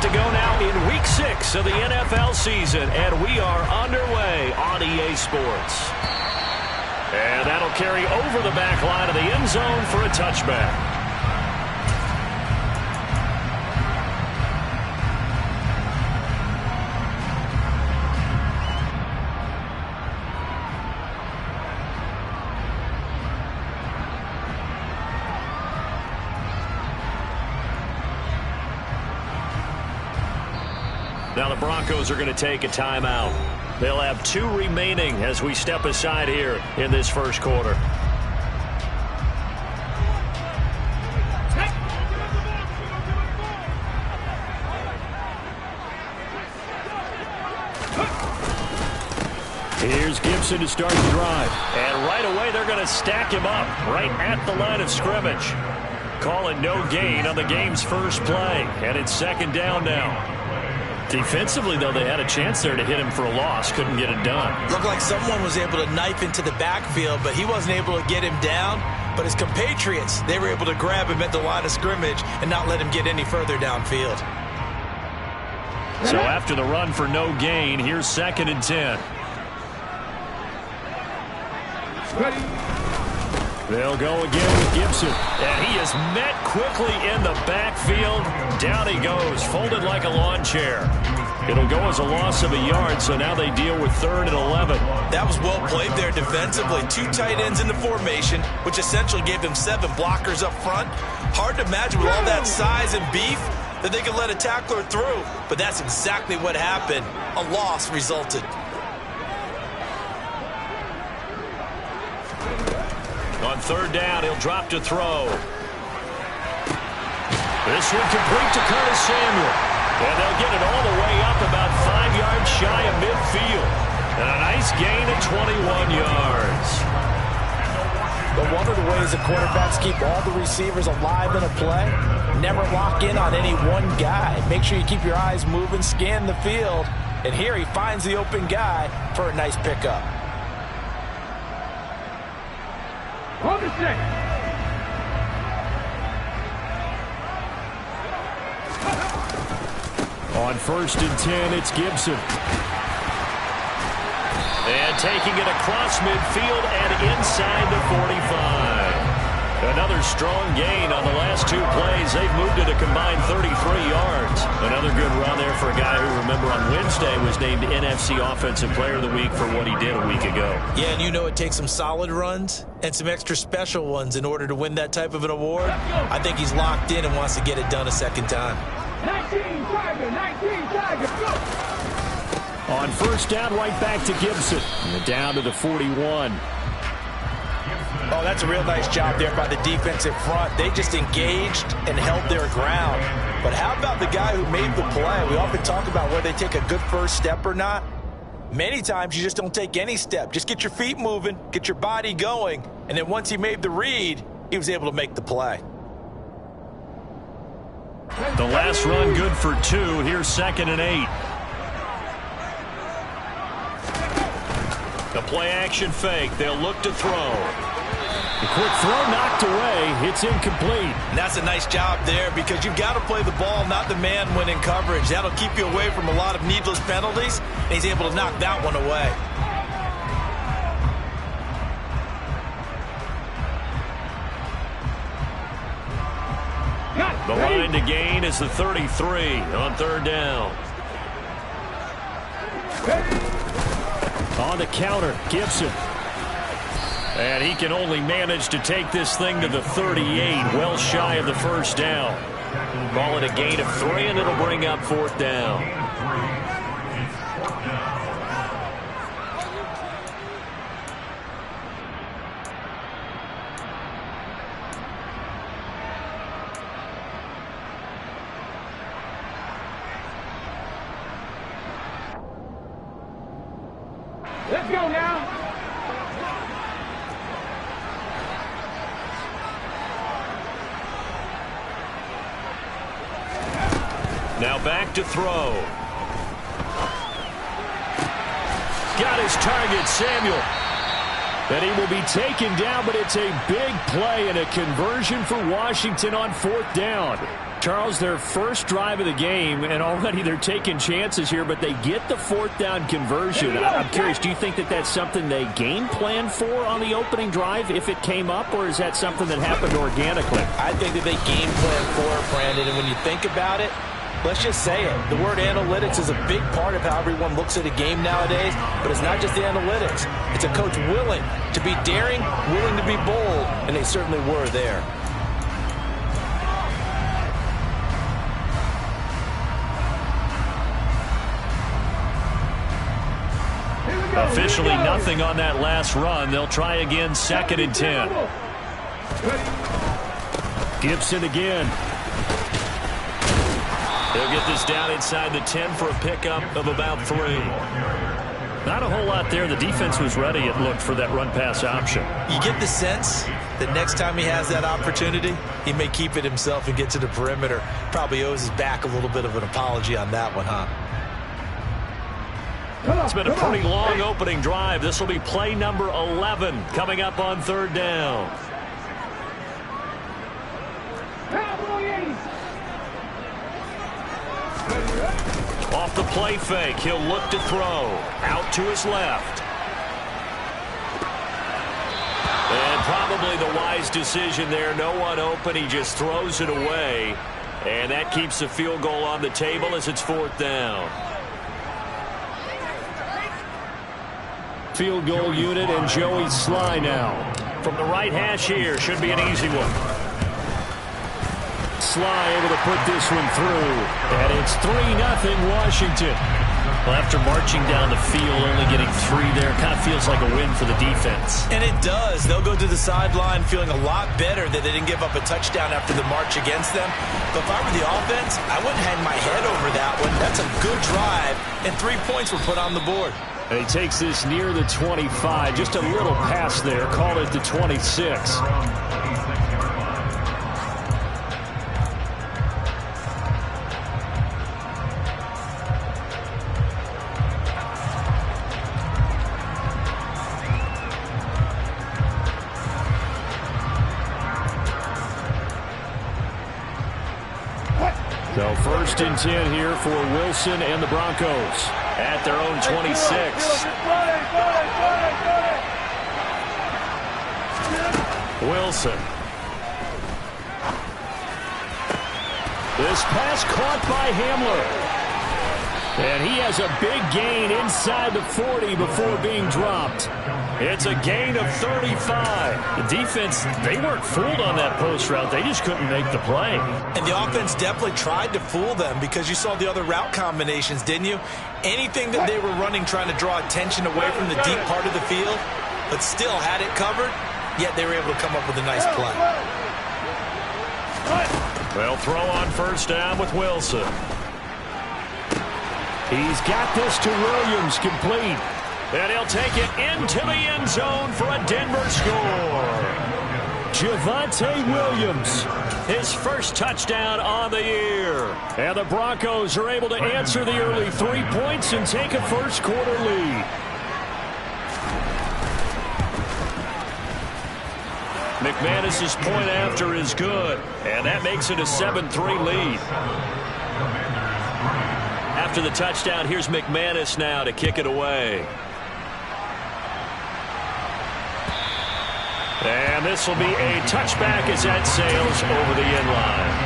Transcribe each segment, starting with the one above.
to go now in Week 6 of the NFL season, and we are underway on EA Sports. And that'll carry over the back line of the end zone for a touchback. Now the Broncos are going to take a timeout. They'll have 2 remaining as we step aside here in this first quarter. Here's Gibson to start the drive. And right away they're going to stack him up right at the line of scrimmage. Calling no gain on the game's first play. And it's second down now. Defensively, though, they had a chance there to hit him for a loss. Couldn't get it done. Looked like someone was able to knife into the backfield, but he wasn't able to get him down. But his compatriots, they were able to grab him at the line of scrimmage and not let him get any further downfield. So after the run for no gain, here's 2nd and 10. They'll go again with Gibson. And he is met quickly in the backfield. Down he goes, folded like a lawn chair. It'll go as a loss of a yard, so now they deal with 3rd and 11. That was well played there defensively. 2 tight ends in the formation, which essentially gave them 7 blockers up front. Hard to imagine with all that size and beef that they could let a tackler through. But that's exactly what happened. A loss resulted. On 3rd down, he'll drop to throw. This one complete to Curtis Samuel. And they'll get it all the way up about 5 yards shy of midfield. And a nice gain of 21 yards. But one of the ways that quarterbacks keep all the receivers alive in a play, never lock in on any one guy. Make sure you keep your eyes moving, scan the field. And here he finds the open guy for a nice pickup. On the 6. On 1st and 10, it's Gibson. And taking it across midfield and inside the 45. Another strong gain on the last 2 plays. They've moved it a combined 33 yards. Another good run there for a guy who, remember, on Wednesday was named NFC Offensive Player of the Week for what he did a week ago. Yeah, and you know it takes some solid runs and some extra special ones in order to win that type of an award. I think he's locked in and wants to get it done a second time. 19 Tiger, go! On 1st down, right back to Gibson. And down to the 41. Oh, that's a real nice job there by the defensive front. They just engaged and held their ground. But how about the guy who made the play? We often talk about whether they take a good first step or not. Many times you just don't take any step. Just get your feet moving, get your body going, and then once he made the read, he was able to make the play. The last run good for 2. Here's 2nd and 8. The play action fake. They'll look to throw. The quick throw knocked away. It's incomplete. And that's a nice job there because you've got to play the ball, not the man when in coverage. That'll keep you away from a lot of needless penalties, and he's able to knock that one away. The line to gain is the 33 on 3rd down. On the counter, Gibson. And he can only manage to take this thing to the 38, well shy of the 1st down. Call it a gain of 3, and it'll bring up 4th down. Let's go now. Now back to throw. Got his target, Samuel. And he will be taken down, but it's a big play and a conversion for Washington on 4th down. Charles, their first drive of the game, and already they're taking chances here, but they get the fourth down conversion. I'm curious, do you think that that's something they game plan for on the opening drive if it came up, or is that something that happened organically? I think that they game plan for it, Brandon, and when you think about it, let's just say it. The word analytics is a big part of how everyone looks at a game nowadays, but it's not just the analytics. It's a coach willing to be daring, willing to be bold, and they certainly were there. Officially nothing on that last run. They'll try again, 2nd and 10. Gibson again. They'll get this down inside the 10 for a pickup of about 3. Not a whole lot there. The defense was ready, it looked, for that run-pass option. You get the sense that next time he has that opportunity, he may keep it himself and get to the perimeter. Probably owes his back a little bit of an apology on that one, huh? It's been a pretty long opening drive. This will be play number 11 coming up on 3rd down. Off the play fake, he'll look to throw. Out to his left. And probably the wise decision there. No one open. He just throws it away. And that keeps the field goal on the table as it's 4th down. Field goal unit and Joey Sly now. From the right hash here, should be an easy one. Sly able to put this one through. And it's 3-0 Washington. Well, after marching down the field, only getting 3 there, kind of feels like a win for the defense. And it does. They'll go to the sideline feeling a lot better that they didn't give up a touchdown after the march against them. But if I were the offense, I wouldn't hang my head over that one. That's a good drive, and 3 points were put on the board. And he takes this near the 25. Just a little pass there. Call it the 26. So 1st and 10 here for Wilson and the Broncos at their own 26. Wilson. This pass caught by Hamler. And he has a big gain inside the 40 before being dropped. It's a gain of 35. The defense, they weren't fooled on that post route. They just couldn't make the play. And the offense definitely tried to fool them because you saw the other route combinations, didn't you? Anything that they were running trying to draw attention away from the deep part of the field, but still had it covered, yet they were able to come up with a nice play. They'll throw on 1st down with Wilson. He's got this to Williams, complete. And he'll take it into the end zone for a Denver score. Javonte Williams, his first touchdown on the year. And the Broncos are able to answer the early 3 points and take a first-quarter lead. McManus's point after is good, and that makes it a 7-3 lead. After the touchdown, here's McManus now to kick it away. And this will be a touchback as that sails over the end line.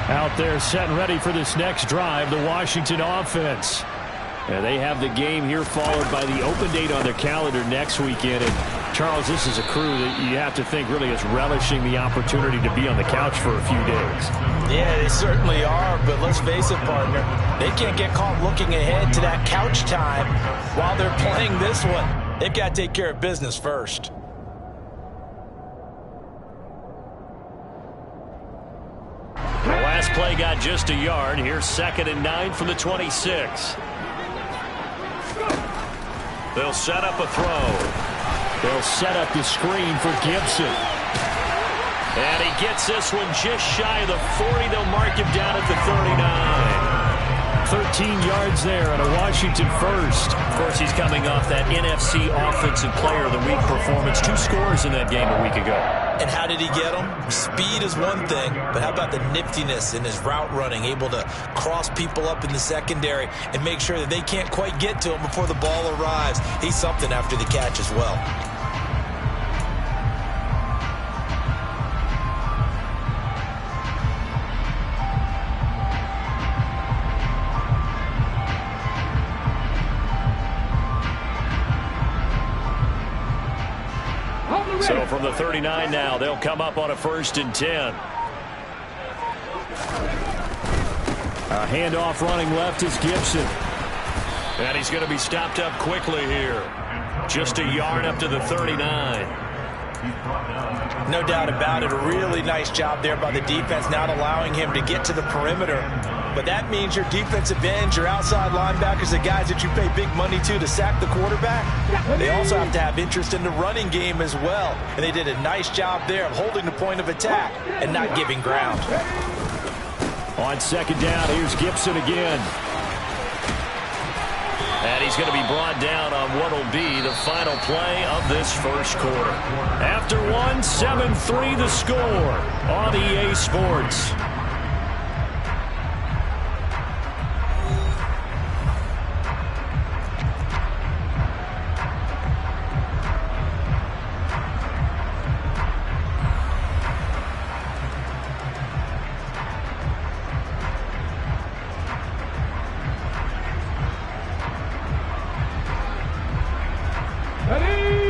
Out there set and ready for this next drive, the Washington offense. And they have the game here followed by the open date on their calendar next weekend. And Charles, this is a crew that you have to think really is relishing the opportunity to be on the couch for a few days. Yeah, they certainly are, but let's face it, partner. They can't get caught looking ahead to that couch time while they're playing this one. They've got to take care of business first. The last play got just a yard. Here's 2nd and 9 from the 26. They'll set up a throw. They'll set up the screen for Gibson. And he gets this one just shy of the 40. They'll mark him down at the 39. 13 yards there and a Washington first. Of course, he's coming off that NFC Offensive Player of the Week performance. 2 scores in that game a week ago. And how did he get them? Speed is one thing, but how about the niftiness in his route running, able to cross people up in the secondary and make sure that they can't quite get to him before the ball arrives. He's something after the catch as well. So from the 39 now, they'll come up on a 1st and 10. A handoff running left is Gibson. And he's going to be stopped up quickly here. Just a yard up to the 39. No doubt about it. A really nice job there by the defense, not allowing him to get to the perimeter. But that means your defensive ends, your outside linebackers, the guys that you pay big money to sack the quarterback, they also have to have interest in the running game as well. And they did a nice job there of holding the point of attack and not giving ground. On 2nd down, here's Gibson again. And he's going to be brought down on what will be the final play of this first quarter. After 7-3 the score on EA Sports.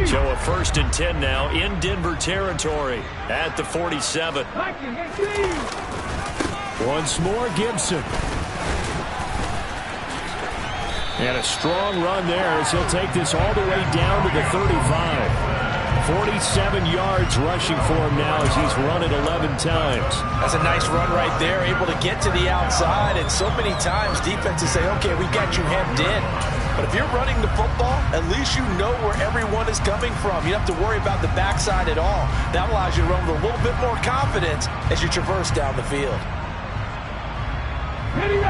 So a 1st and 10 now in Denver territory at the 47. Once more, Gibson. And a strong run there as he'll take this all the way down to the 35. 47 yards rushing for him now as he's run it 11 times. That's a nice run right there, able to get to the outside. And so many times defenses say, okay, we got you hemmed in. But if you're running the football, at least you know where everyone is coming from. You don't have to worry about the backside at all. That allows you to run with a little bit more confidence as you traverse down the field. Ready.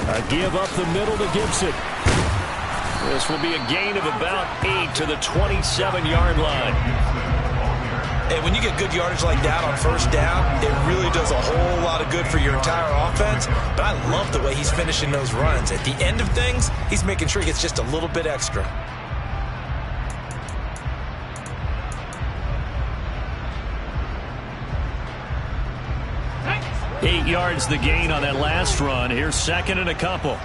A give up the middle to Gibson. This will be a gain of about 8 to the 27-yard line. And when you get good yardage like that on 1st down, it really does a whole lot of good for your entire offense. But I love the way he's finishing those runs. At the end of things, he's making sure he gets just a little bit extra. Eight yards the gain on that last run. Here's 2nd and a couple.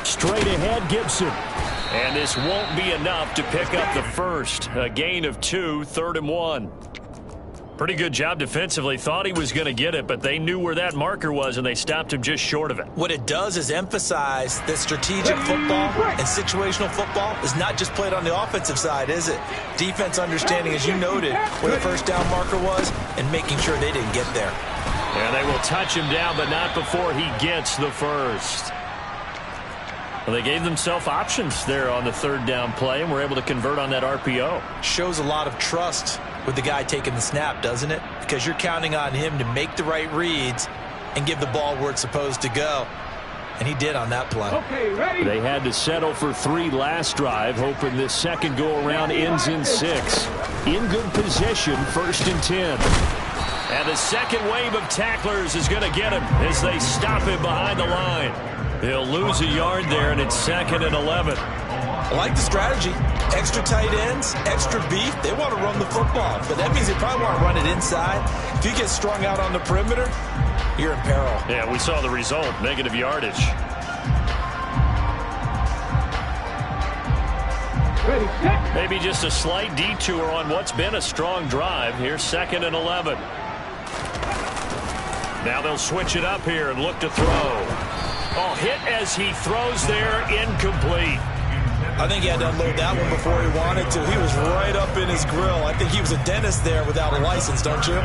Straight ahead, Gibson. And this won't be enough to pick up the first. A gain of 2, 3rd and 1. Pretty good job defensively. Thought he was going to get it, but they knew where that marker was, and they stopped him just short of it. What it does is emphasize that strategic football and situational football is not just played on the offensive side, is it? Defense understanding, as you noted, where the 1st down marker was and making sure they didn't get there. And they will touch him down, but not before he gets the first. Well, they gave themselves options there on the 3rd down play and were able to convert on that RPO. Shows a lot of trust with the guy taking the snap, doesn't it? Because you're counting on him to make the right reads and give the ball where it's supposed to go. And he did on that play. Okay, ready. They had to settle for 3 last drive, hoping this second go-around ends in 6. In good position, 1st and 10. And the second wave of tacklers is going to get him as they stop him behind the line. He'll lose a yard there, and it's 2nd and 11. I like the strategy. Extra tight ends, extra beef. They want to run the football, but that means they probably want to run it inside. If you get strung out on the perimeter, you're in peril. Yeah, we saw the result, negative yardage. Ready, set. Maybe just a slight detour on what's been a strong drive. Here's 2nd and 11. Now they'll switch it up here and look to throw. Oh, hit as he throws there, incomplete. I think he had to unload that one before he wanted to. He was right up in his grill. I think he was a dentist there without a license, don't you?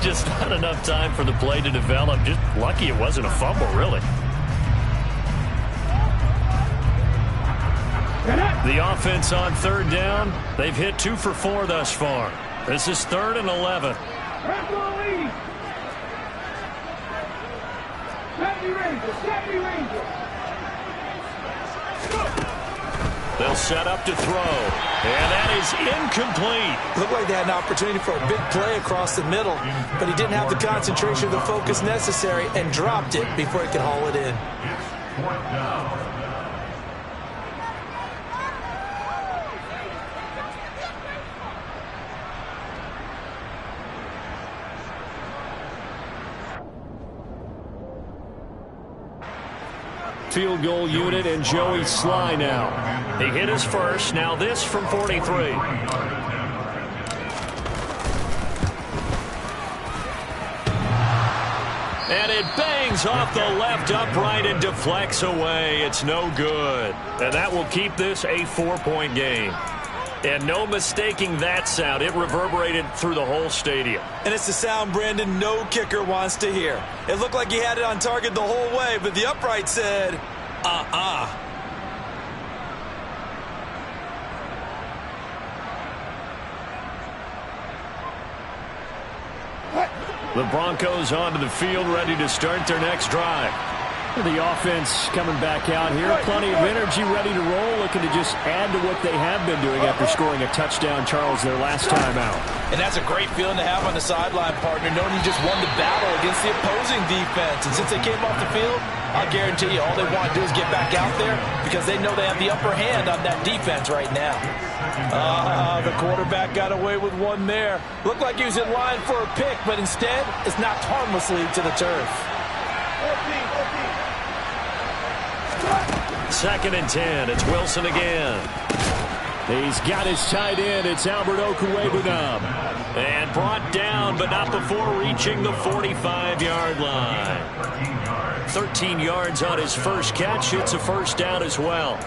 Just not enough time for the play to develop. Just lucky it wasn't a fumble, really. The offense on third down. They've hit 2 for 4 thus far. This is 3rd and 11. They'll set up to throw. And that is incomplete. Looked like they had an opportunity for a big play across the middle, but he didn't have the concentration or the focus necessary and dropped it before he could haul it in. Field goal unit and Joey Sly now. He hit his first. Now this from 43. And it bangs off the left upright and deflects away. It's no good. And that will keep this a 4-point game. And no mistaking that sound. It reverberated through the whole stadium. And it's the sound, Brandon, no kicker wants to hear. It looked like he had it on target the whole way, but the upright said, The Broncos onto the field, ready to start their next drive. The offense coming back out here. Plenty of energy, ready to roll, looking to just add to what they have been doing after scoring a touchdown, Charles, their last time out. And that's a great feeling to have on the sideline, partner, knowing you just won the battle against the opposing defense. And since they came off the field, I'll guarantee you all they want to do is get back out there because they know they have the upper hand on that defense right now. The quarterback got away with one there. Looked like he was in line for a pick, but instead it's knocked harmlessly to the turf. 2nd and 10. It's Wilson again. He's got his tight end. It's Albert Okwuegbunam. And brought down, but not before reaching the 45-yard line. 13 yards on his first catch. It's a first down as well.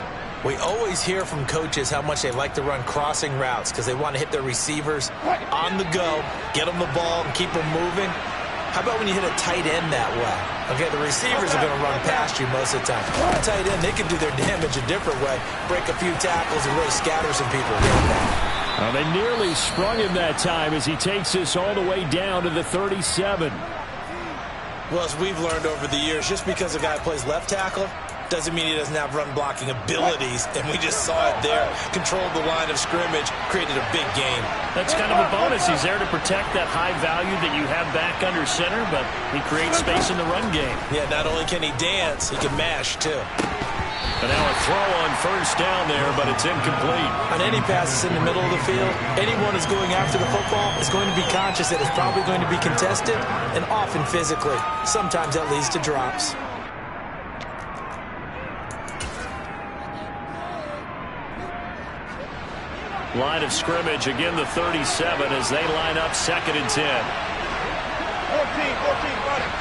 We always hear from coaches how much they like to run crossing routes because they want to hit their receivers on the go, get them the ball, and keep them moving. How about when you hit a tight end that way? Okay, the receivers are going to run past you most of the time. A tight end, they can do their damage a different way, break a few tackles and really scatter some people. Well, they nearly sprung him that time as he takes this all the way down to the 37. Well, as we've learned over the years, just because a guy plays left tackle doesn't mean he doesn't have run-blocking abilities, and we just saw it there. Controlled the line of scrimmage, created a big gain. That's kind of a bonus. He's there to protect that high value that you have back under center, but he creates space in the run game. Yeah, not only can he dance, he can mash, too. And now a throw on first down there, but it's incomplete. On any passes in the middle of the field, anyone who's going after the football is going to be conscious that it's probably going to be contested, and often physically. Sometimes that leads to drops. Line of scrimmage, again the 37 as they line up 2nd and 10. 14, run it.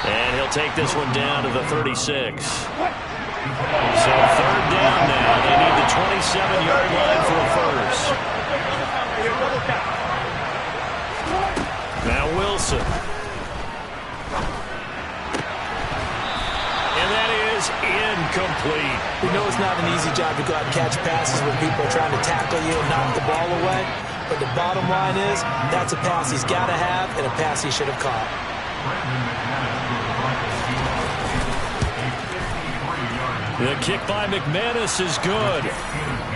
And he'll take this one down to the 36. So 3rd down now. They need the 27-yard line for a first. Now Wilson. And that is incomplete. We know it's not an easy job to go out and catch passes when people are trying to tackle you and knock the ball away. But the bottom line is, that's a pass he's got to have and a pass he should have caught. The kick by McManus is good.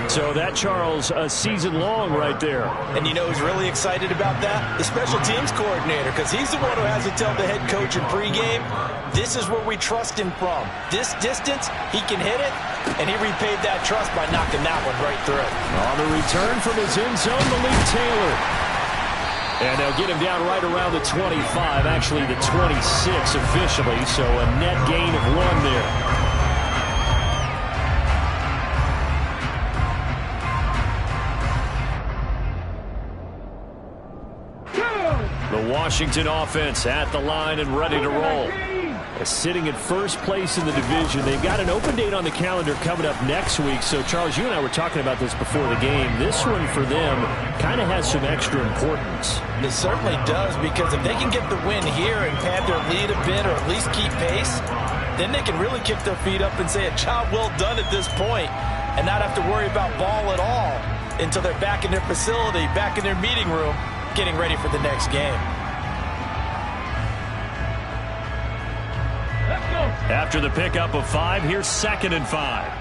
So that, Charles, a season long right there. And you know who's really excited about that? The special teams coordinator, because he's the one who has to tell the head coach in pregame, this is where we trust him from. This distance, he can hit it, and he repaid that trust by knocking that one right through. On the return from his end zone, Malik Taylor. And they'll get him down right around the 25, actually the 26 officially, so a net gain of 1 there. The Washington offense at the line and ready to roll. Sitting at first place in the division. They've got an open date on the calendar coming up next week. So, Charles, you and I were talking about this before the game. This one for them kind of has some extra importance. It certainly does, because if they can get the win here and pad their lead a bit or at least keep pace, then they can really kick their feet up and say a job well done at this point and not have to worry about ball at all until they're back in their facility, back in their meeting room, getting ready for the next game. After the pickup of 5, here's 2nd and 5.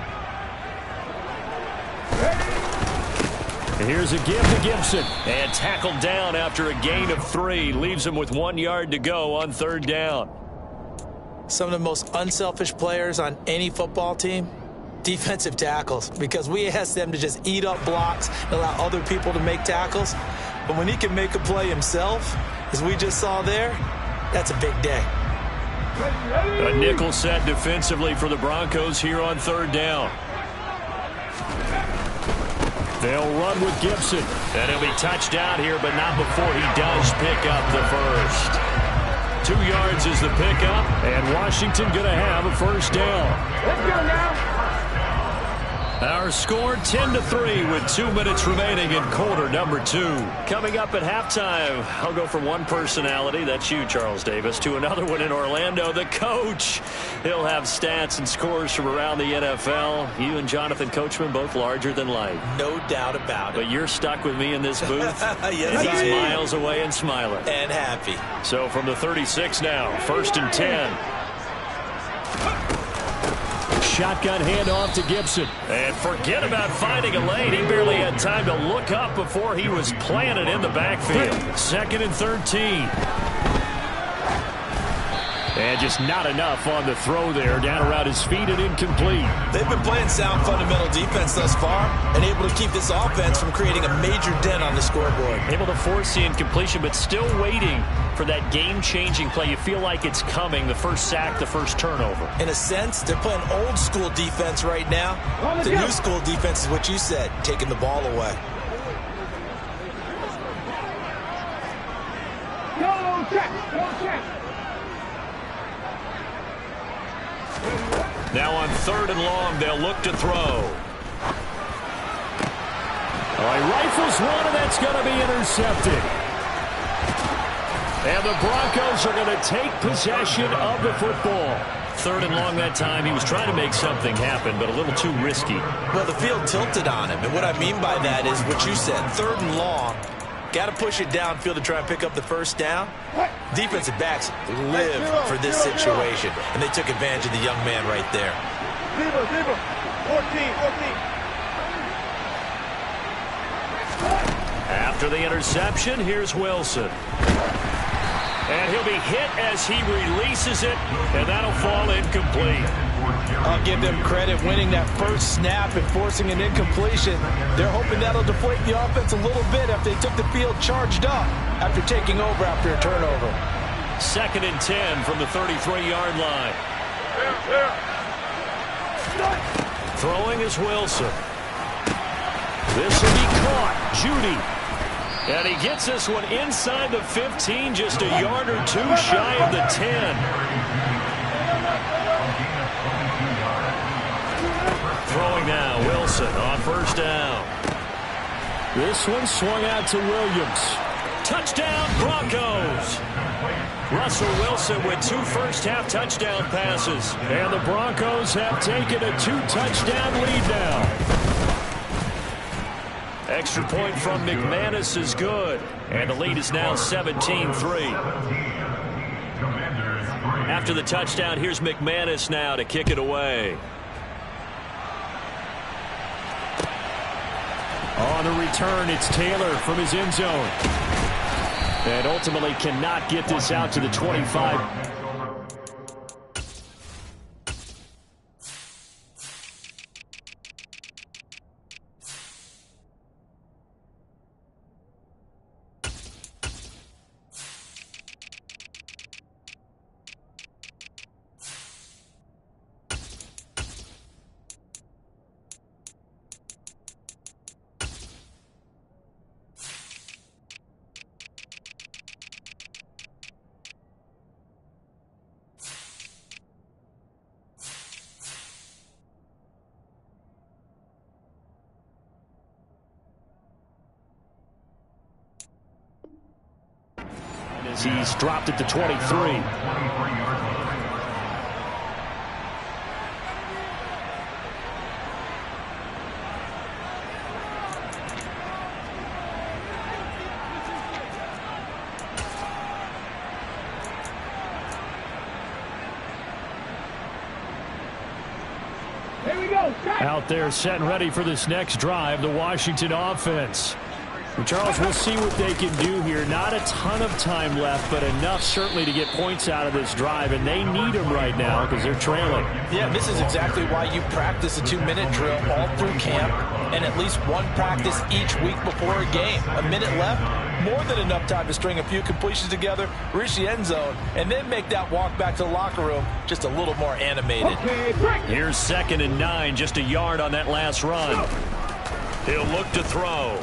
Here's a give to Gibson. And tackled down after a gain of 3. Leaves him with 1 yard to go on 3rd down. Some of the most unselfish players on any football team, defensive tackles, because we ask them to just eat up blocks and allow other people to make tackles. But when he can make a play himself, as we just saw there, that's a big day. A nickel set defensively for the Broncos here on 3rd down. They'll run with Gibson. And he'll be touched down here, but not before he does pick up the first. 2 yards is the pickup, and Washington going to have a 1st down. Let's go now. Our score 10-3 with 2 minutes remaining in quarter number 2. Coming up at halftime, I'll go from one personality, that's you, Charles Davis, to another one in Orlando, the coach. He'll have stats and scores from around the NFL. You and Jonathan Coachman both larger than life. No doubt about it. But you're stuck with me in this booth. Yes, and he's miles away and smiling. And happy. So from the 36 now, 1st and 10. Shotgun handoff to Gibson. And forget about finding a lane. He barely had time to look up before he was planted in the backfield. 2nd and 13. And just not enough on the throw there. Down around his feet and incomplete. They've been playing sound fundamental defense thus far and able to keep this offense from creating a major dent on the scoreboard. Able to force the incompletion, but still waiting for that game-changing play. You feel like it's coming, the first sack, the first turnover. In a sense, they're playing old-school defense right now. The new-school defense is what you said, taking the ball away. Go check. Go check. Now on 3rd and long, they'll look to throw. All right, rifles one, and that's going to be intercepted. And the Broncos are going to take possession of the football. 3rd and long that time. He was trying to make something happen, but a little too risky. Well, the field tilted on him, and what I mean by that is what you said, 3rd and long. Got to push it downfield to try and pick up the 1st down. Defensive backs live for this situation, and they took advantage of the young man right there. 14. After the interception, here's Wilson. And he'll be hit as he releases it, and that'll fall incomplete. I'll give them credit winning that first snap and forcing an incompletion. They're hoping that'll deflate the offense a little bit after they took the field charged up after taking over after a turnover. 2nd and 10 from the 33-yard line. Throwing is Wilson. This will be caught. Judy. And he gets this one inside the 15, just a yard or two shy of the 10. Throwing now, Wilson on 1st down. This one swung out to Williams. Touchdown, Broncos! Russell Wilson with 2 first-half touchdown passes. And the Broncos have taken a 2-touchdown lead now. Extra point from McManus is good. And the lead is now 17-3. After the touchdown, here's McManus now to kick it away. On the return, it's Taylor from his end zone. And ultimately cannot get this out to the 25. is. He's dropped it to 23. Out there set and ready for this next drive, the Washington offense. And Charles, we'll see what they can do here. Not a ton of time left, but enough certainly to get points out of this drive, and they need them right now because they're trailing. Yeah, this is exactly why you practice a 2-minute drill all through camp and at least one practice each week before a game. A minute left, more than enough time to string a few completions together, reach the end zone, and then make that walk back to the locker room just a little more animated. Here's 2nd and 9, just a yard on that last run. He'll look to throw.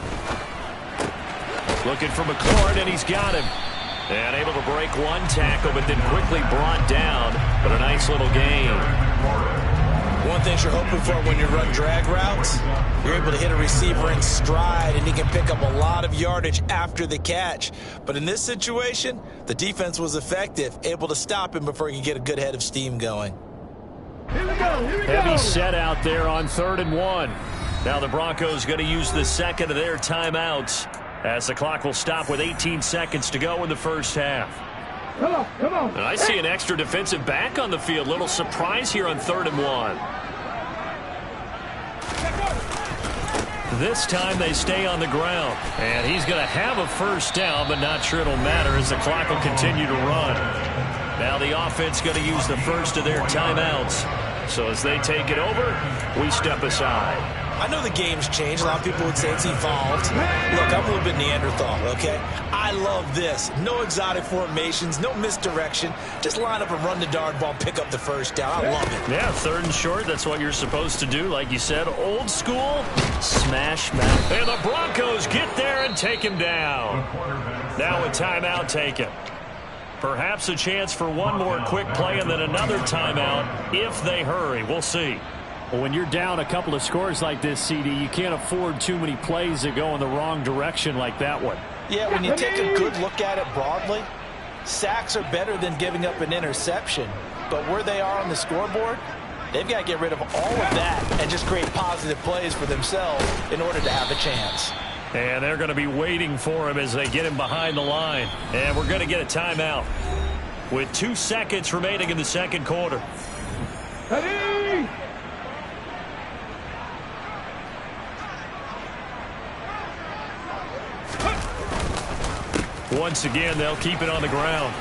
Looking for McLaurin, and he's got him. And able to break one tackle, but then quickly brought down. But a nice little gain. One thing you're hoping for when you run drag routes, you're able to hit a receiver in stride, and he can pick up a lot of yardage after the catch. But in this situation, the defense was effective, able to stop him before he could get a good head of steam going. Here we go. Heavy set out there on 3rd and 1. Now the Broncos going to use the second of their timeouts, as the clock will stop with 18 seconds to go in the first half. Come on. And I see an extra defensive back on the field. Little surprise here on 3rd and 1. This time they stay on the ground. And he's going to have a first down, but not sure it'll matter as the clock will continue to run. Now the offense going to use the first of their timeouts. So as they take it over, we step aside. I know the game's changed. A lot of people would say it's evolved. Look, I'm a little bit Neanderthal, okay? I love this. No exotic formations, no misdirection. Just line up and run the darn ball, pick up the first down. I love it. Yeah, 3rd and short, that's what you're supposed to do. Like you said, old school, smash mouth. And the Broncos get there and take him down. Now a timeout taken. Perhaps a chance for one more quick play and then another timeout if they hurry. We'll see. Well, when you're down a couple of scores like this, CD, you can't afford too many plays that go in the wrong direction like that one. Yeah, when you take a good look at it broadly, sacks are better than giving up an interception. But where they are on the scoreboard, they've got to get rid of all of that and just create positive plays for themselves in order to have a chance. And they're going to be waiting for him as they get him behind the line. And we're going to get a timeout with 2 seconds remaining in the second quarter. Ready? Once again, they'll keep it on the ground.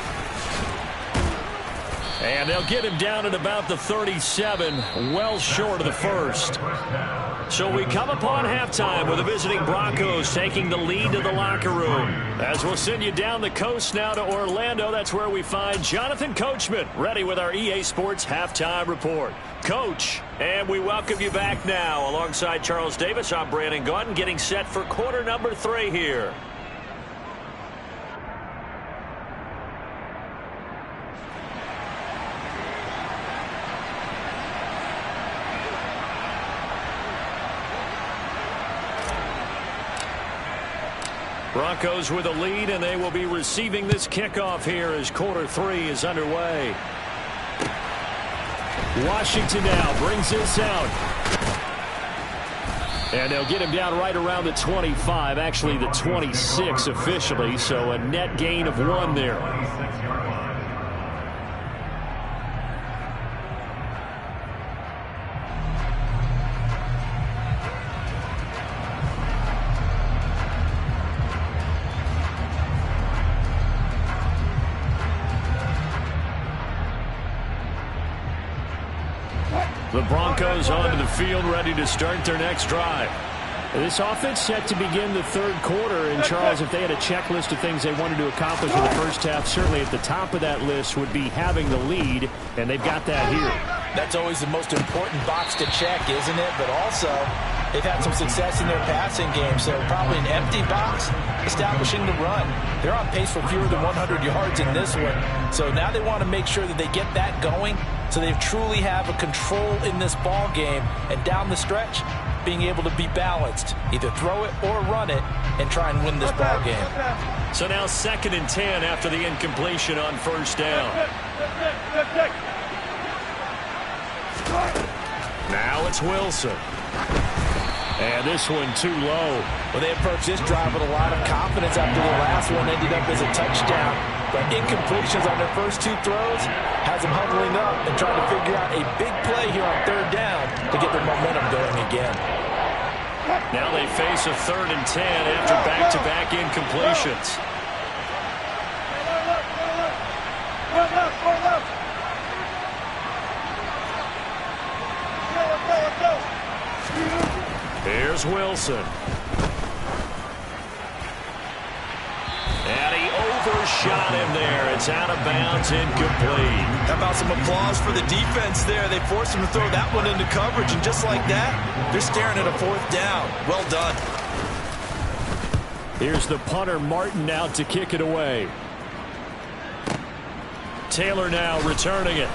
And they'll get him down at about the 37, well short of the first. So we come upon halftime with the visiting Broncos taking the lead to the locker room. As we'll send you down the coast now to Orlando, that's where we find Jonathan Coachman, ready with our EA Sports Halftime Report. Coach, and we welcome you back now. Alongside Charles Davis, I'm Brandon Gaudin, getting set for quarter number 3 here. Broncos with a lead, and they will be receiving this kickoff here as quarter 3 is underway. Washington now brings this out. And they'll get him down right around the 25, actually the 26 officially, so a net gain of 1 there. The Broncos onto the field, ready to start their next drive. This offense set to begin the 3rd quarter. And, Charles, if they had a checklist of things they wanted to accomplish in the first half, certainly at the top of that list would be having the lead, and they've got that here. That's always the most important box to check, isn't it? But also, they've had some success in their passing game, so probably an empty box, establishing the run. They're on pace for fewer than 100 yards in this one. So now they want to make sure that they get that going so they truly have a control in this ball game. And down the stretch, about being able to be balanced, either throw it or run it, and try and win this ball game. So now 2nd and 10 after the incompletion on 1st down. Now it's Wilson. And this one too low. Well, they approached this drive with a lot of confidence after the last one ended up as a touchdown. But incompletions on their first 2 throws has them huddling up and trying to figure out a big play here on 3rd down to get their momentum going again. Now they face a 3rd and 10 after back-to-back incompletions. Here's Wilson. And he overshot him there. It's out of bounds, incomplete. How about some applause for the defense there? They forced him to throw that one into coverage, and just like that, they're staring at a 4th down. Well done. Here's the punter, Martin, out to kick it away. Taylor now returning it.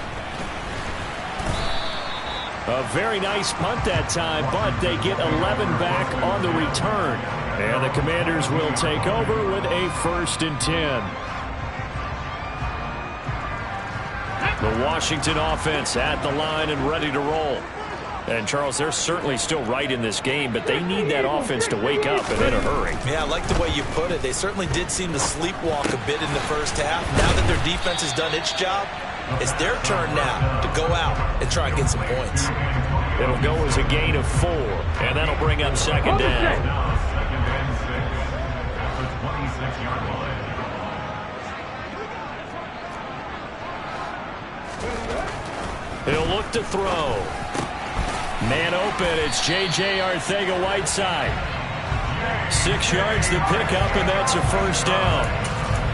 A very nice punt that time, but they get 11 back on the return. And the Commanders will take over with a 1st and 10. The Washington offense at the line and ready to roll. And, Charles, they're certainly still right in this game, but they need that offense to wake up and in a hurry. Yeah, I like the way you put it. They certainly did seem to sleepwalk a bit in the first half. Now that their defense has done its job, it's their turn now to go out and try and get some points. It'll go as a gain of 4, and that'll bring up 2nd down. He'll look to throw. Man open, it's J.J. Arcega-Whiteside. 6 yards to pick up, and that's a 1st down.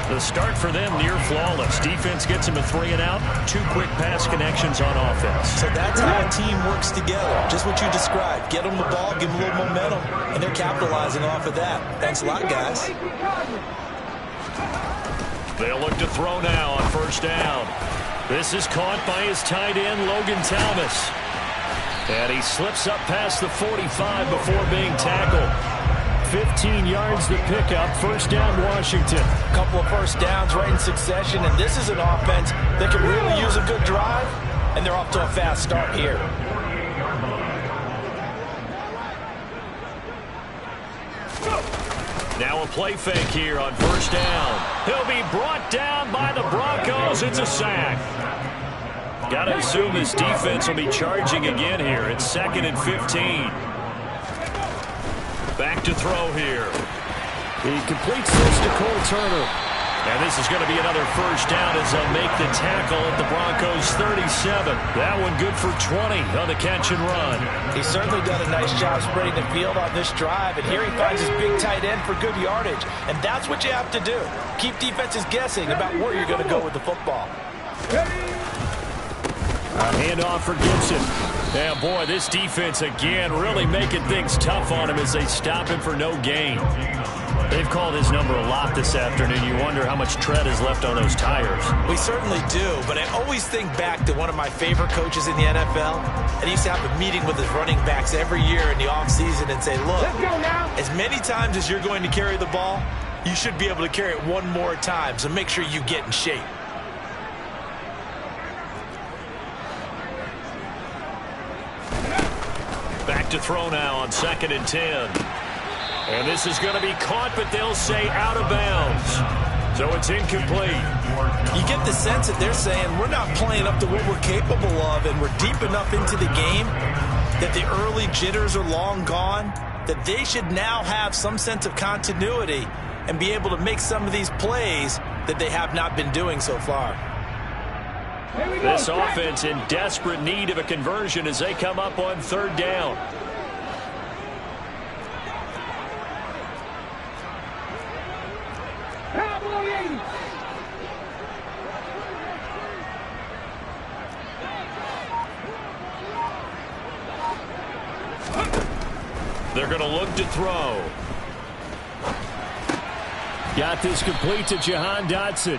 The start for them near flawless. Defense gets them a 3 and out. 2 quick pass connections on offense. So that's how a team works together. Just what you described. Get them the ball, give them a little momentum, and they're capitalizing off of that. Thanks a lot, guys. They'll look to throw now on 1st down. This is caught by his tight end, Logan Thomas. And he slips up past the 45 before being tackled. 15 yards to pick up. 1st down, Washington. A couple of 1st downs right in succession, and this is an offense that can really use a good drive, and they're off to a fast start here. Now a play fake here on 1st down. He'll be brought down by the Broncos. It's a sack. Got to assume this defense will be charging again here. It's 2nd and 15. Back to throw here. He completes this to Cole Turner. And this is going to be another 1st down as they'll make the tackle at the Broncos 37. That one good for 20 on the catch and run. He's certainly done a nice job spreading the field on this drive. And here he finds his big tight end for good yardage. And that's what you have to do. Keep defenses guessing about where you're going to go with the football. A handoff for Gibson. Yeah, boy, this defense again really making things tough on him as they stop him for no gain. They've called his number a lot this afternoon. You wonder how much tread is left on those tires. We certainly do, but I always think back to one of my favorite coaches in the NFL. And he used to have a meeting with his running backs every year in the offseason and say, look, as many times as you're going to carry the ball, you should be able to carry it one more time, so make sure you get in shape. Back to throw now on 2nd and 10. And this is going to be caught, but they'll say out of bounds. So it's incomplete. You get the sense that they're saying we're not playing up to what we're capable of, and we're deep enough into the game that the early jitters are long gone, that they should now have some sense of continuity and be able to make some of these plays that they have not been doing so far. This offense in desperate need of a conversion as they come up on 3rd down. They're going to look to throw. Got this complete to Jahan Dotson.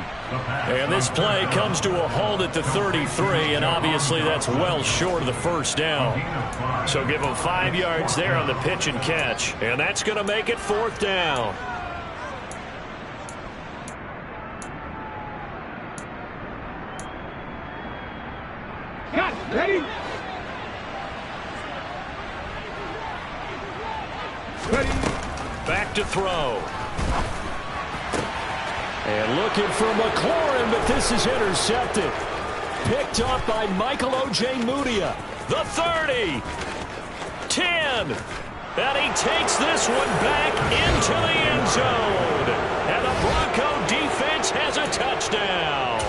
And this play comes to a halt at the 33, and obviously that's well short of the first down. So give them 5 yards there on the pitch and catch, and that's going to make it 4th down. Cut. Ready? Ready. Back to throw. And looking for McLaurin, but this is intercepted. Picked up by Michael Ojemudia. The 30. 10. And he takes this one back into the end zone. And the Bronco defense has a touchdown.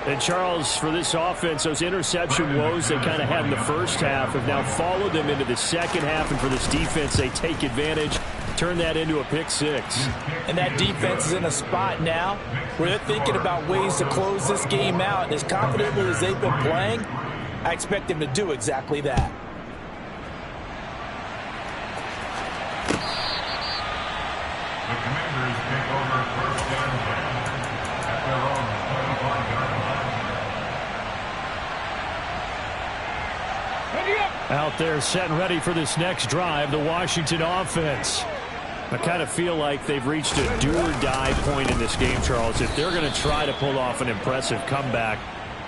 And, Charles, for this offense, those interception woes they kind of had in the first half have now followed them into the second half. And for this defense, they take advantage, turn that into a pick six. And that defense is in a spot now where they're thinking about ways to close this game out. And as confidently as they've been playing, I expect them to do exactly that. The Commanders take over first down at their own 25-yard line. Ready up. Out there set and ready for this next drive, the Washington offense. I kind of feel like they've reached a do-or-die point in this game, Charles. If they're going to try to pull off an impressive comeback,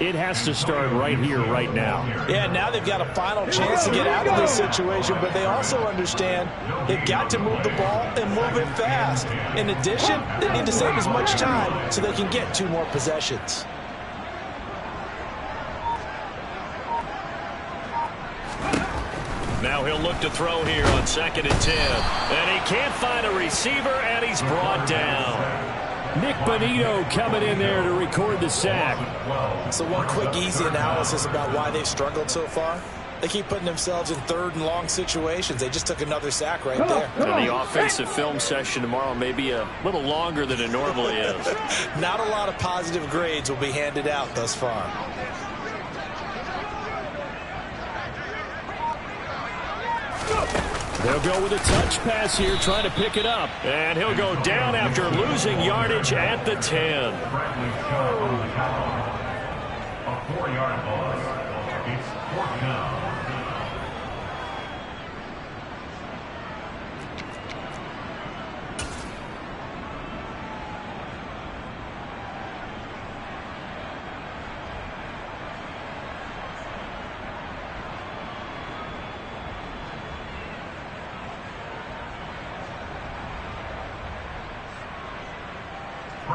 it has to start right here, right now. Yeah, now they've got a final chance to get out of this situation, but they also understand they've got to move the ball and move it fast. In addition, they need to save as much time so they can get 2 more possessions. Now he'll look to throw here on 2nd and 10. And he can't find a receiver, and he's brought down. Nick Bonito coming in there to record the sack. So one quick, easy analysis about why they've struggled so far. They keep putting themselves in 3rd and long situations. They just took another sack right there. And the offensive film session tomorrow may be a little longer than it normally is. Not a lot of positive grades will be handed out thus far. They'll go with a touch pass here, trying to pick it up. And he'll go down after losing yardage at the 10. A 4-yard loss. It's 4th down.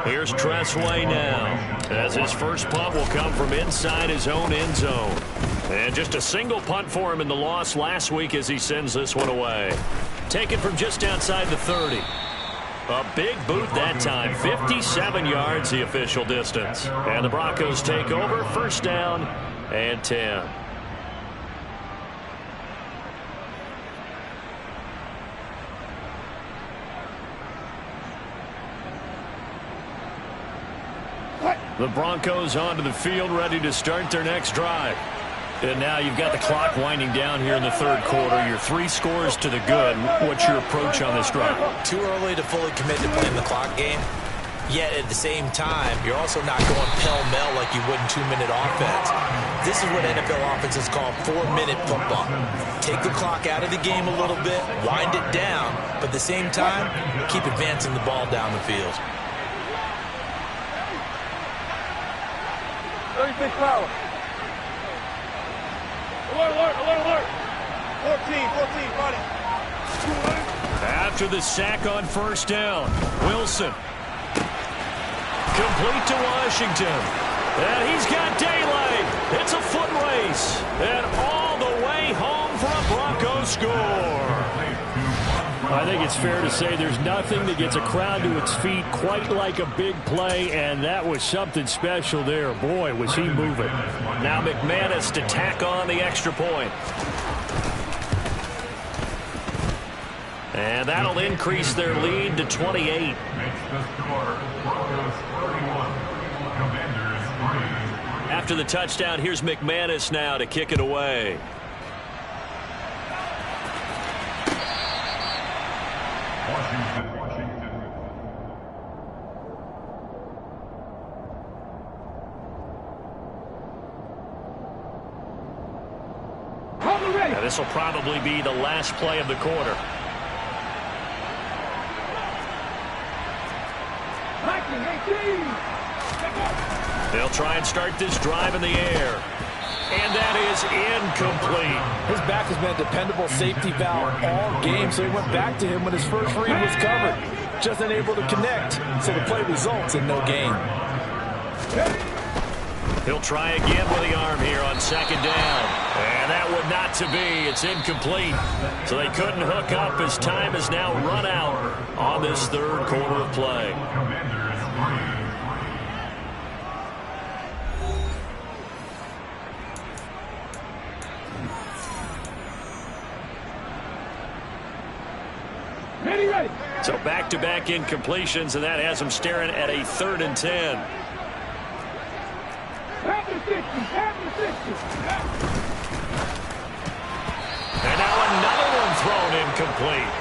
Here's Tressway now, as his first punt will come from inside his own end zone. And just a single punt for him in the loss last week as he sends this one away. Taken from just outside the 30. A big boot that time, 57 yards the official distance. And the Broncos take over, 1st down and 10. The Broncos onto the field, ready to start their next drive. And now you've got the clock winding down here in the 3rd quarter. You're 3 scores to the good. What's your approach on this drive? Too early to fully commit to playing the clock game. Yet at the same time, you're also not going pell-mell like you would in 2-minute offense. This is what NFL offenses call 4-minute football. Take the clock out of the game a little bit, wind it down, but at the same time, keep advancing the ball down the field. 36 power. Alert. 14, buddy. After the sack on 1st down, Wilson. Complete to Washington. And he's got daylight. It's a foot race. And all the way home for a Broncos score. I think it's fair to say there's nothing that gets a crowd to its feet quite like a big play, and that was something special there. Boy, was he moving. Now McManus to tack on the extra point. And that'll increase their lead to 28. After the touchdown, here's McManus now to kick it away. This will probably be the last play of the quarter. They'll try and start this drive in the air. And that is incomplete. His back has been a dependable safety valve all game, so he went back to him when his first read was covered. Just unable to connect, so the play results in no gain. He'll try again with the arm here on second down. And that would not to be. It's incomplete. So they couldn't hook up as time has now run out on this third quarter of play. Ready. So back-to-back incompletions, and that has them staring at a 3rd and 10. And now another one thrown incomplete.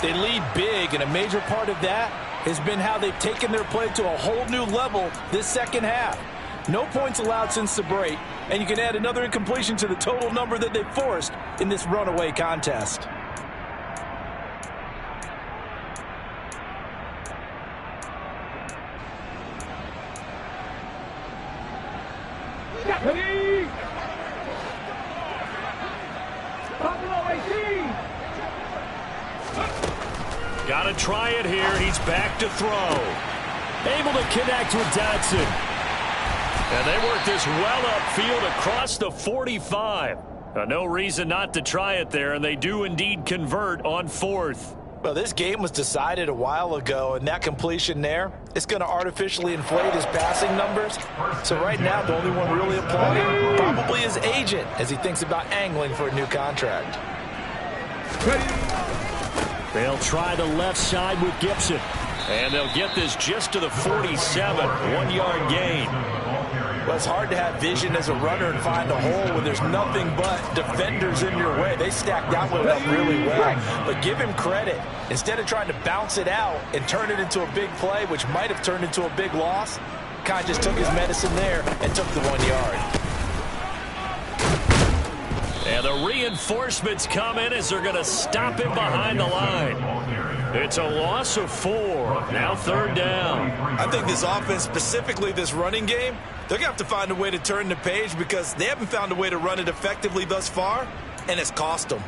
They lead big, and a major part of that has been how they've taken their play to a whole new level this second half. No points allowed since the break, and you can add another incompletion to the total number that they forced in this runaway contest. Ready. Got to try it here. He's back to throw. Able to connect with Dodson. And they work this well upfield across the 45. No reason not to try it there, and they do indeed convert on 4th. Well, this game was decided a while ago, and that completion there, it's going to artificially inflate his passing numbers. So right now, the only one really applauding probably his agent as he thinks about angling for a new contract. They'll try the left side with Gibson. And they'll get this just to the 47, 1-yard gain. Well, it's hard to have vision as a runner and find a hole when there's nothing but defenders in your way. They stacked that one up really well. But give him credit. Instead of trying to bounce it out and turn it into a big play, which might have turned into a big loss, kind of just took his medicine there and took the 1 yard. And the reinforcements come in as they're going to stop him behind the line. It's a loss of 4. Now 3rd down. I think this offense, specifically this running game, they're going to have to find a way to turn the page because they haven't found a way to run it effectively thus far, and it's cost them.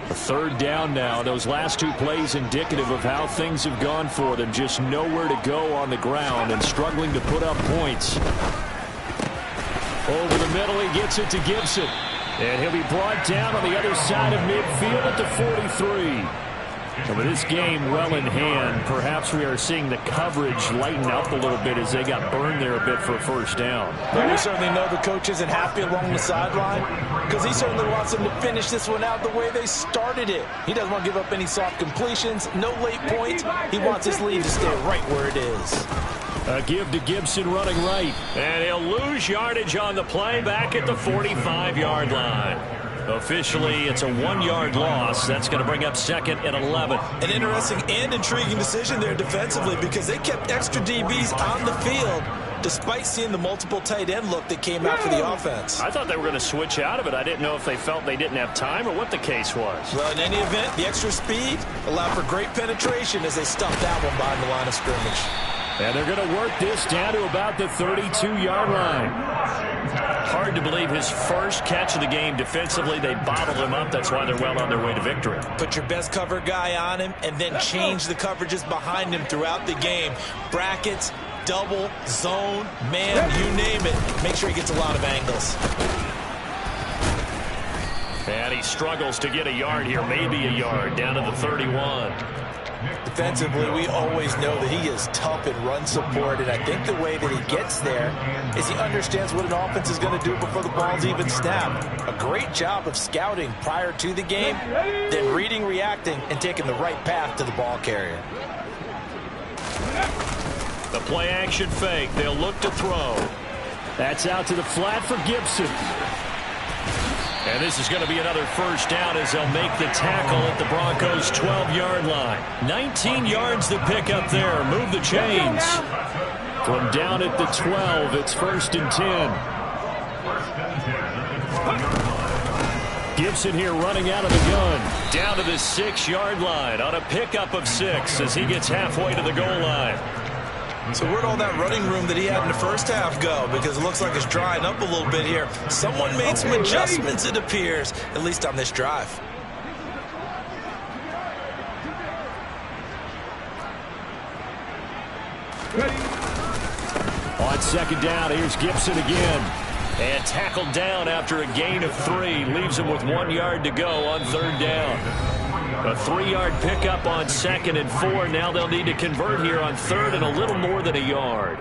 Third down now. Those last 2 plays indicative of how things have gone for them. Just nowhere to go on the ground and struggling to put up points. Over the middle, he gets it to Gibson. And he'll be brought down on the other side of midfield at the 43. And with this game well in hand, perhaps we are seeing the coverage lighten up a little bit as they got burned there a bit for a first down. But we certainly know the coach isn't happy along the sideline because he certainly wants them to finish this one out the way they started it. He doesn't want to give up any soft completions, no late points. He wants his lead to stay right where it is. A give to Gibson running right. And he'll lose yardage on the play back at the 45-yard line. Officially, it's a 1-yard loss. That's going to bring up 2nd and 11. An interesting and intriguing decision there defensively because they kept extra DBs on the field despite seeing the multiple tight end look that came out for the offense. I thought they were going to switch out of it. I didn't know if they felt they didn't have time or what the case was. Well, in any event, the extra speed allowed for great penetration as they stuffed that one behind the line of scrimmage. And they're going to work this down to about the 32-yard line. Hard to believe his first catch of the game defensively. They bottled him up. That's why they're well on their way to victory. Put your best cover guy on him and then change the coverages behind him throughout the game. Brackets, double, zone, man, you name it. Make sure he gets a lot of angles. And he struggles to get a yard here, maybe a yard, down to the 31. Defensively, we always know that he is tough in run support, and I think the way that he gets there is he understands what an offense is going to do before the ball's even snapped. A great job of scouting prior to the game, then reading, reacting, and taking the right path to the ball carrier. The play action fake. They'll look to throw. That's out to the flat for Gibson. And this is going to be another first down as they'll make the tackle at the Broncos' 12-yard line. 19 yards to pick up there. Move the chains. From down at the 12, it's 1st and 10. Gibson here running out of the gun. Down to the 6-yard line on a pickup of 6 as he gets halfway to the goal line. So where'd all that running room that he had in the first half go? Because it looks like it's drying up a little bit here. Someone made some adjustments, it appears, at least on this drive. On 2nd down, here's Gibson again. And tackled down after a gain of 3. Leaves him with 1 yard to go on 3rd down. A 3-yard pickup on 2nd and 4. Now they'll need to convert here on 3rd and a little more than a yard.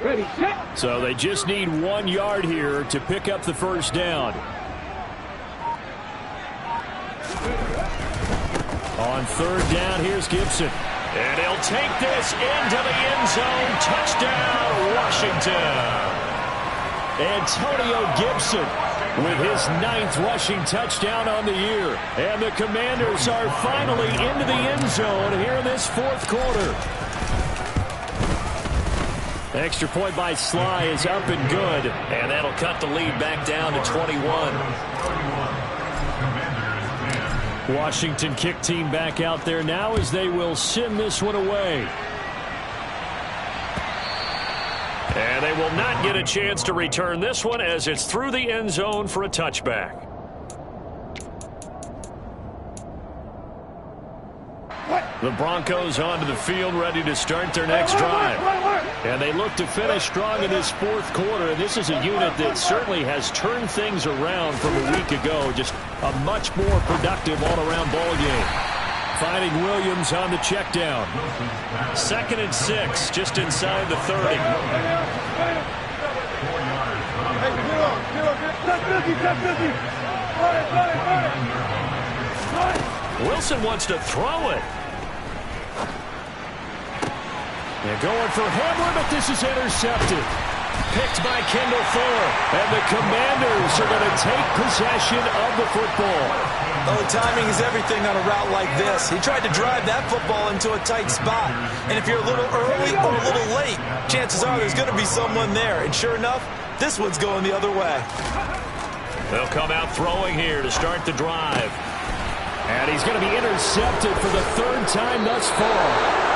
Ready, set. So they just need 1 yard here to pick up the first down. On 3rd down, here's Gibson. And he'll take this into the end zone. Touchdown, Washington. Antonio Gibson with his 9th rushing touchdown on the year. And the Commanders are finally into the end zone here in this 4th quarter. Extra point by Sly is up and good. And that'll cut the lead back down to 21. Washington kick team back out there now as they will send this one away. And they will not get a chance to return this one as it's through the end zone for a touchback. The Broncos onto the field ready to start their next drive. And they look to finish strong in this 4th quarter. And this is a unit that certainly has turned things around from a week ago. Just a much more productive all-around ball game. Finding Williams on the check down. 2nd and 6, just inside the 30. Wilson wants to throw it. They're going for Hamlin, but this is intercepted. Picked by Kendall Fuller. And the Commanders are going to take possession of the football. Oh, timing is everything on a route like this. He tried to drive that football into a tight spot. And if you're a little early or a little late, chances are there's going to be someone there. And sure enough, this one's going the other way. They'll come out throwing here to start the drive. And he's going to be intercepted for the 3rd time thus far.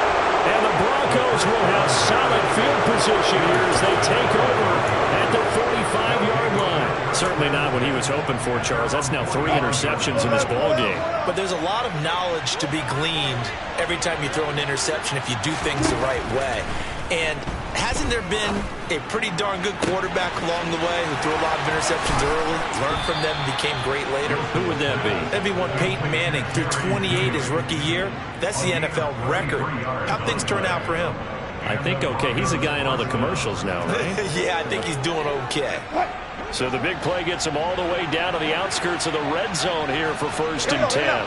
And the Broncos will have solid field position here as they take over at the 45-yard line. Certainly not what he was hoping for, Charles. That's now 3 interceptions in this ballgame. But there's a lot of knowledge to be gleaned every time you throw an interception if you do things the right way. And hasn't there been a pretty darn good quarterback along the way who threw a lot of interceptions early, learned from them, became great later? Who would that be? That'd be one Peyton Manning. Threw 28 his rookie year. That's the NFL record. How'd things turn out for him? I think okay. He's a guy in all the commercials now, right? Yeah, I think he's doing okay. So the big play gets him all the way down to the outskirts of the red zone here for 1st and 10.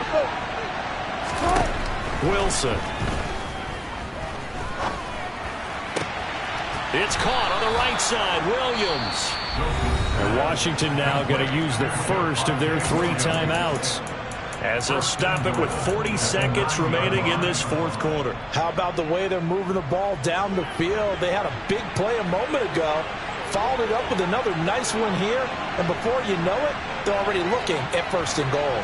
Wilson. It's caught on the right side. Williams. And Washington now going to use the first of their 3 timeouts as they'll stop it with 40 seconds remaining in this 4th quarter. How about the way they're moving the ball down the field? They had a big play a moment ago. Followed it up with another nice one here. And before you know it, they're already looking at 1st and goal.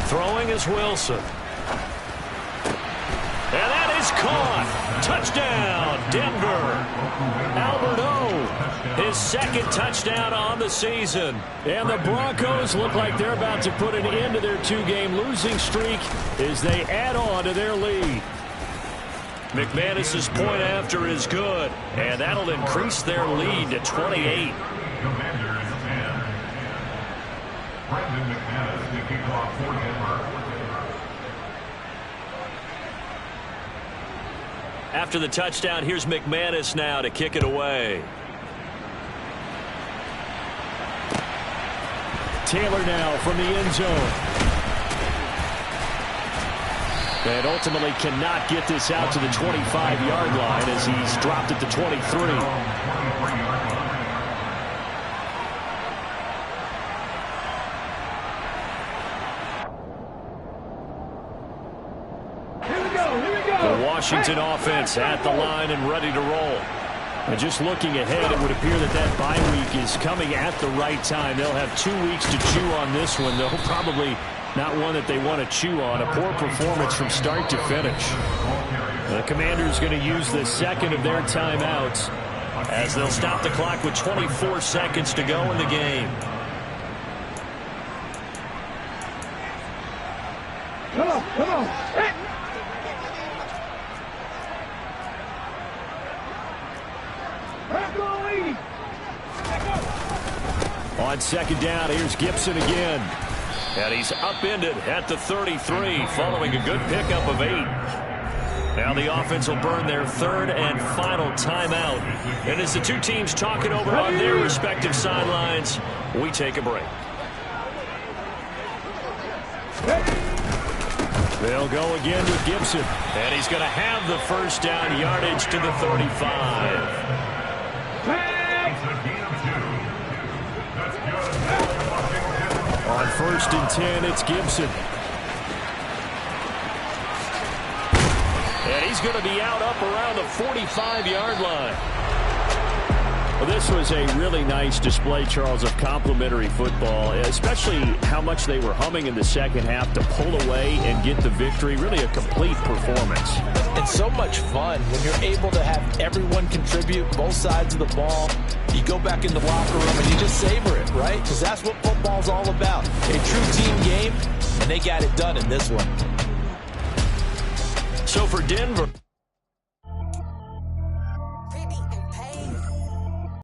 Throwing is Wilson. And that is caught. Touchdown, Denver. Albert O, his 2nd touchdown on the season. And the Broncos look like they're about to put an end to their 2-game losing streak as they add on to their lead. McManus's point after is good, and that'll increase their lead to 28. Commanders 10. Brandon McManus to kick off for Denver. After the touchdown, here's McManus now to kick it away. Taylor now from the end zone. And ultimately cannot get this out to the 25-yard line as he's dropped at the 23. The Washington offense at the line and ready to roll. And just looking ahead, it would appear that bye week is coming at the right time. They'll have 2 weeks to chew on this one, though probably not one that they want to chew on. A poor performance from start to finish. The Commanders going to use the second of their timeouts as they'll stop the clock with 24 seconds to go in the game. Come on, come on. Hey. On second down, here's Gibson again. And he's upended at the 33 following a good pickup of 8. Now the offense will burn their third and final timeout. And as the two teams talk it over on their respective sidelines, we take a break. They'll go again with Gibson. And he's going to have the first down yardage to the 35. On 1st and 10, it's Gibson. And he's going to be out up around the 45-yard line. Well, this was a really nice display, Charles, of complimentary football, especially how much they were humming in the second half to pull away and get the victory. Really a complete performance. And so much fun when you're able to have everyone contribute, both sides of the ball. You go back in the locker room and you just savor it, right? Because that's what football's all about. A true team game, and they got it done in this one. So for Denver...